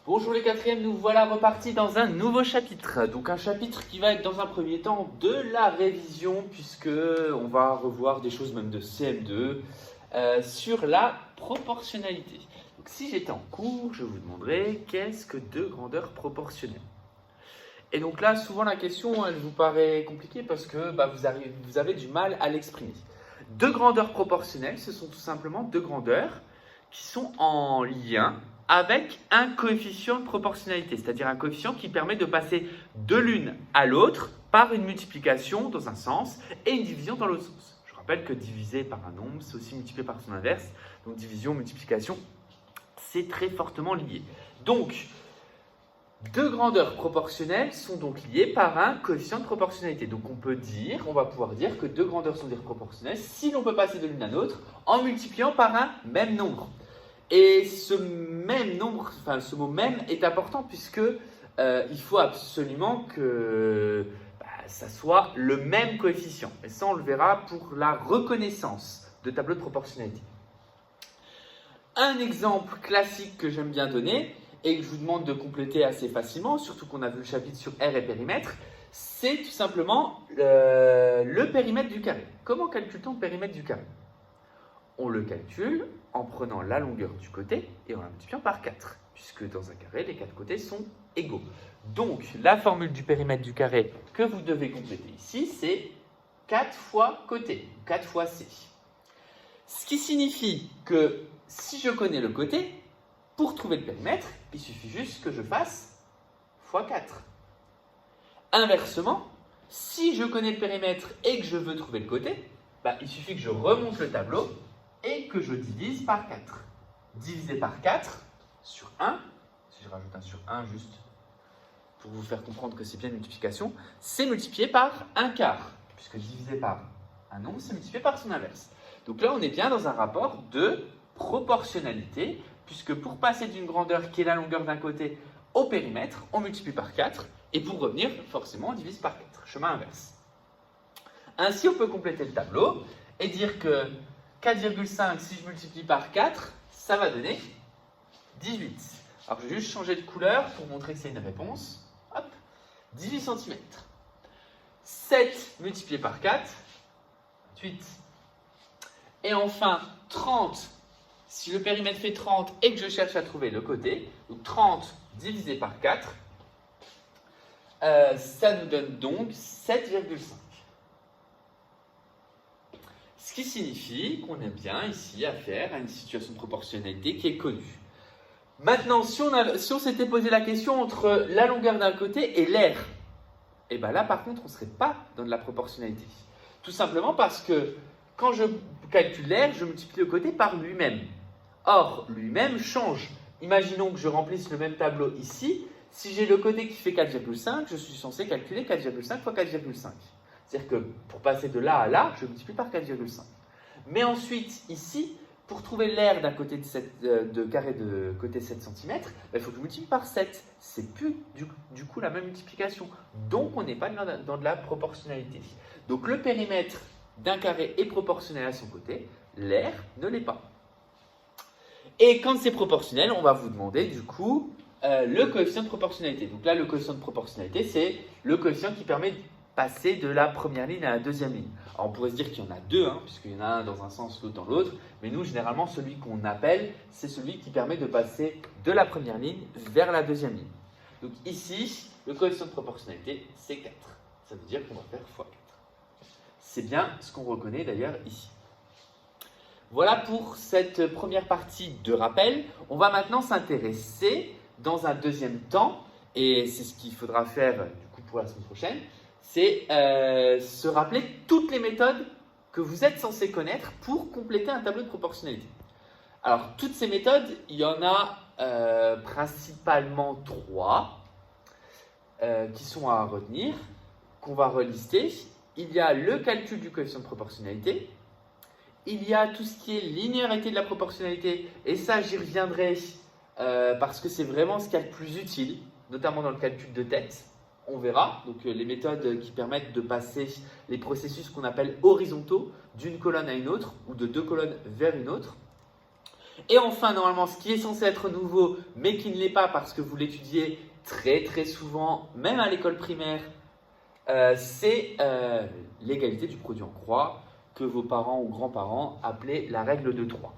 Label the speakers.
Speaker 1: Bonjour les quatrièmes, nous voilà repartis dans un nouveau chapitre. Donc un chapitre qui va être dans un premier temps de la révision puisque on va revoir des choses même de CM2 sur la proportionnalité. Donc si j'étais en cours, je vous demanderais qu'est-ce que deux grandeurs proportionnelles. Et donc là, souvent la question, elle vous paraît compliquée parce que vous avez du mal à l'exprimer. Deux grandeurs proportionnelles, ce sont tout simplement deux grandeurs qui sont en lien avec un coefficient de proportionnalité, c'est-à-dire un coefficient qui permet de passer de l'une à l'autre par une multiplication dans un sens et une division dans l'autre sens. Je rappelle que diviser par un nombre, c'est aussi multiplier par son inverse. Donc division, multiplication, c'est très fortement lié. Donc, deux grandeurs proportionnelles sont donc liées par un coefficient de proportionnalité. Donc on va pouvoir dire que deux grandeurs sont proportionnelles si l'on peut passer de l'une à l'autre en multipliant par un même nombre. Et ce même nombre, ce mot même est important puisque il faut absolument que ça soit le même coefficient. Et ça, on le verra pour la reconnaissance de tableau de proportionnalité. Un exemple classique que j'aime bien donner et que je vous demande de compléter assez facilement, surtout qu'on a vu le chapitre sur R et périmètre, c'est tout simplement le périmètre du carré. Comment calcule-t-on le périmètre du carré ? On le calcule en prenant la longueur du côté et en la multipliant par 4, puisque dans un carré, les quatre côtés sont égaux. Donc, la formule du périmètre du carré que vous devez compléter ici, c'est 4 fois côté, 4 fois C. Ce qui signifie que si je connais le côté, pour trouver le périmètre, il suffit juste que je fasse fois 4. Inversement, si je connais le périmètre et que je veux trouver le côté, il suffit que je remonte le tableau et que je divise par 4. Diviser par 4 sur 1, si je rajoute un sur 1 juste pour vous faire comprendre que c'est bien une multiplication, c'est multiplié par un quart, puisque diviser par un nombre, c'est multiplié par son inverse. Donc là, on est bien dans un rapport de proportionnalité, puisque pour passer d'une grandeur qui est la longueur d'un côté au périmètre, on multiplie par 4, et pour revenir, forcément, on divise par 4, chemin inverse. Ainsi, on peut compléter le tableau et dire que 4,5, si je multiplie par 4, ça va donner 18. Alors, je vais juste changer de couleur pour montrer que c'est une réponse. Hop, 18 cm. 7 multiplié par 4, 28. Et enfin, 30, si le périmètre fait 30 et que je cherche à trouver le côté, donc 30 divisé par 4, ça nous donne donc 7,5. Ce qui signifie qu'on est bien ici affaire à une situation de proportionnalité qui est connue. Maintenant, si on s'était posé la question entre la longueur d'un côté et l'air, et bien là par contre on ne serait pas dans de la proportionnalité. Tout simplement parce que quand je calcule l'air, je multiplie le côté par lui-même. Or, lui-même change. Imaginons que je remplisse le même tableau ici. Si j'ai le côté qui fait 4,5, je suis censé calculer 4,5 fois 4,5. C'est-à-dire que pour passer de là à là, je multiplie par 4,5. Mais ensuite, ici, pour trouver l'air d'un côté de carré de côté 7 cm, il faut que je multiplie par 7. C'est plus du coup la même multiplication. Donc, on n'est pas dans de la proportionnalité. Donc, le périmètre d'un carré est proportionnel à son côté, l'air ne l'est pas. Et quand c'est proportionnel, on va vous demander du coup le coefficient de proportionnalité. Donc là, le coefficient de proportionnalité, c'est le coefficient qui permet de passer de la première ligne à la deuxième ligne. Alors on pourrait se dire qu'il y en a deux, puisqu'il y en a un dans un sens, l'autre dans l'autre, mais nous, généralement, celui qu'on appelle, c'est celui qui permet de passer de la première ligne vers la deuxième ligne. Donc ici, le coefficient de proportionnalité, c'est 4. Ça veut dire qu'on va faire x 4. C'est bien ce qu'on reconnaît d'ailleurs ici. Voilà pour cette première partie de rappel. On va maintenant s'intéresser dans un deuxième temps, et c'est ce qu'il faudra faire du coup pour la semaine prochaine, c'est se rappeler toutes les méthodes que vous êtes censé connaître pour compléter un tableau de proportionnalité. Alors, toutes ces méthodes, il y en a principalement 3 qui sont à retenir, qu'on va relister. Il y a le calcul du coefficient de proportionnalité, il y a tout ce qui est linéarité de la proportionnalité, et ça j'y reviendrai parce que c'est vraiment ce qu'il y a de plus utile, notamment dans le calcul de tête. On verra, donc les méthodes qui permettent de passer les processus qu'on appelle horizontaux d'une colonne à une autre ou de deux colonnes vers une autre. Et enfin, normalement, ce qui est censé être nouveau, mais qui ne l'est pas parce que vous l'étudiez très très souvent, même à l'école primaire, c'est l'égalité du produit en croix que vos parents ou grands-parents appelaient la règle de 3.